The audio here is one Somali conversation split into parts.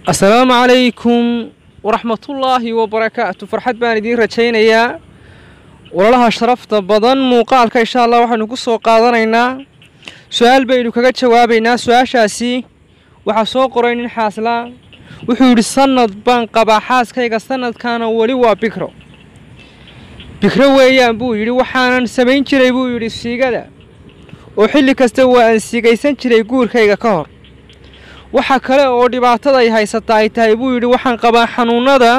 السلام عليكم ورحمة الله وبركاته. فرحت بان دي رجينيا ولها شرفت بدن موقالك إن شاء الله وحنو كسو قادنينا سؤال بينو كاga jawaabayna su'aashaasi waxa soo qoraynin xaasla wuxuu yiri sanad baan qaba xaaskayga sanadkaana wali waa bikro weeyaan buu yiri waxaanan sameyn jiray buu yiri siigada oo xilli kasta waan siigaysan jiray guurkayga ka hor waxa kale oo dhibaatada ay haysataa ay tahay buu yiri waxaan qabaa xanuunada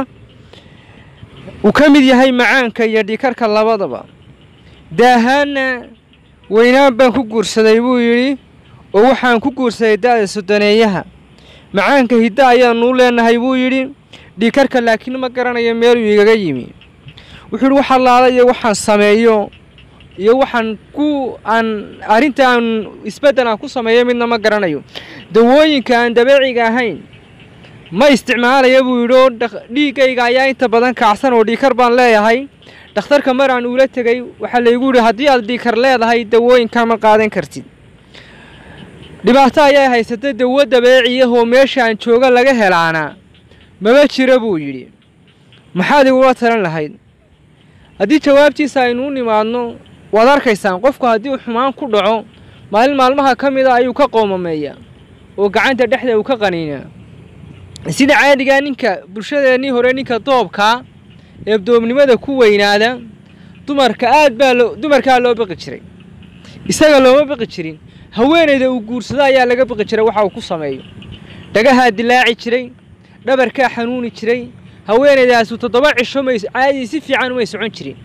uu ka mid yahay macaanka iyo dhikarka labadaba daahana weynaan baan ku guursaday buu yiri oo waxaan ku guursaday daada sodoneeyaha macaanka hidda ayaan u leenahay buu yiri dhikarka laakiin ma garanayo meel uu igaga yimi wuxuu waxa laalay waxaan sameeyo iyo waxaan ku arintan isbedel aan ku sameeyo midna ma garanayo dawooyinka aan dabeeciga ahayn ma isticmaalayo buu yiri dhiigayga ayaa inta badan kacsan oo dhikar baan leeyahay dhakhtarka maraan ula tagay waxa la igu yiri hadii aad dhikar leedahay dawooyinka ma qaadan kartid dhibaato ayaa haysatay dawo dabeeci ah oo meesha aan jooga laga helaana ma jira buu yiri maxaad igu taran lahayd hadii jawaabtiisa aynu nimaadno waad arkaysaan qofku hadii uu xumaan ku dhaco maalmaha kamida ayuu ka qoomameeyaa oo gacanta dhexda uu ka qaniina sida caadiga ninka bulshadeeni hore ninka doobka ee doobnimada ku weynaada dumarka loo baqi jiray isaga looma baqi jirin haweeneyda uu guursada ayaa laga baqi jiray waxa uu ku sameeyo dhagaha dilaaci jiray dhabarka xanuuni jiray haweeneydaas 7 cisho ma caadi si fiican uma socon jirin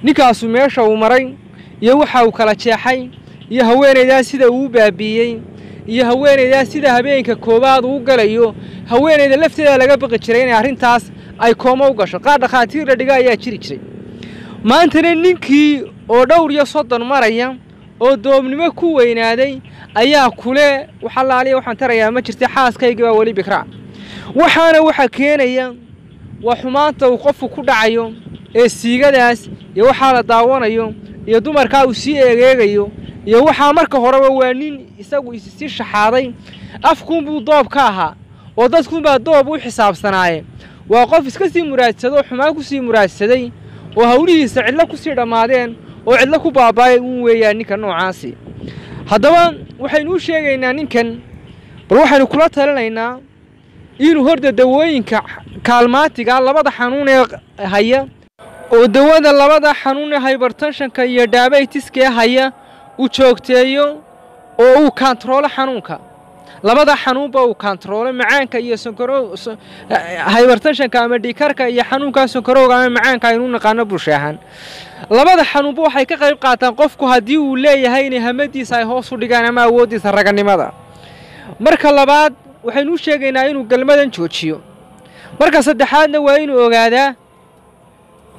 ninkaas meesha uu maray iyo waxa uu kala jeexay iyo haweeneydaas sida uu baabiyay iyo haweeneydaas sida habeenka koobaad uu galayo haweeneyda lafteeda laga baqi jiray in arintaas ay kooma u gasho qaar dhaqaatiir dhiga ayaa jiri jiray maantana ninkii oo dhowr iyo 30 maraya oo doobnimo ku weynaaday ayaa kule waxa laaliyo waxaan tarayaa ma jirtay xaaskayga waa wali bikra waxaana waxa keenaya waa xumaanta uu qofku ku dhacayo ee siigadaas iyo waxa la daawanayo iyo dumarka uu si eegeegayo iyo waxa marka horeba waa nin isagu si shaxaaday afkuun buu doob ka ahaa oo dadku baa doob u xisaabsanaaye waa qof iska sii muraadsado xumaan ku sii muraadsaday oo hawlihiisa cidla ku sii dhamaadeen oo cidla ku baabaay uu weeyaan ninka noocaasi haddaba waxaynu u sheegaynaa ninkan bal waxaynu kula talinaynaa inuu horda dawooyinka kaalmaatiga labada xanuun ee haya oo dawada labada xanuun ee hypertensionka iyo diabetiska haya uu joogteeyo oo uu control xanuunka labada xanuunba uu control macaanka iyo sonkorow hypertensionka ama dhikarka iyo xanuunka sonkorowga ama macaanka aynu naqaano bulshahan labada xanuunba waxay ka qayb qaataan qofku hadii uu leeyahay in hamadiisa ay hoos u dhigaan ama awoodiisa raganimada marka labaad waxaynu sheegaynaa inuu galmadan joojiyo marka saddexaadna waa inuu ogaadaa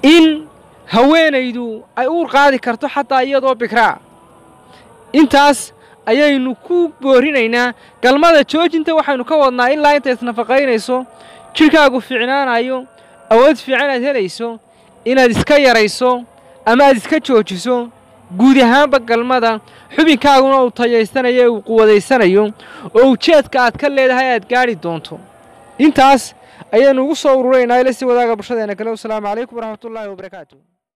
in haweenaydu ay uur qaadi karto xataa iyadoo bikra intaas ayaynu ku boorinaynaa galmada joojinta waxaanu ka wadnaa ilaa inta isnafaqaynayso jirkaagu fiicnaanayo awood fiican aad helayso inaad iska yarayso ama aad iska joojiso guud ahaanba galmada xubinkaaguna uu tayaysanayo uu quwadeysanayo oo ujeedka aad ka leedahay aad gaari doonto intaas ayaynu ugu soo ururaynaa ila si wadaaga bulshadeena kale. Assalaamu calaykum waraxmatullaahi wabarakaatuh.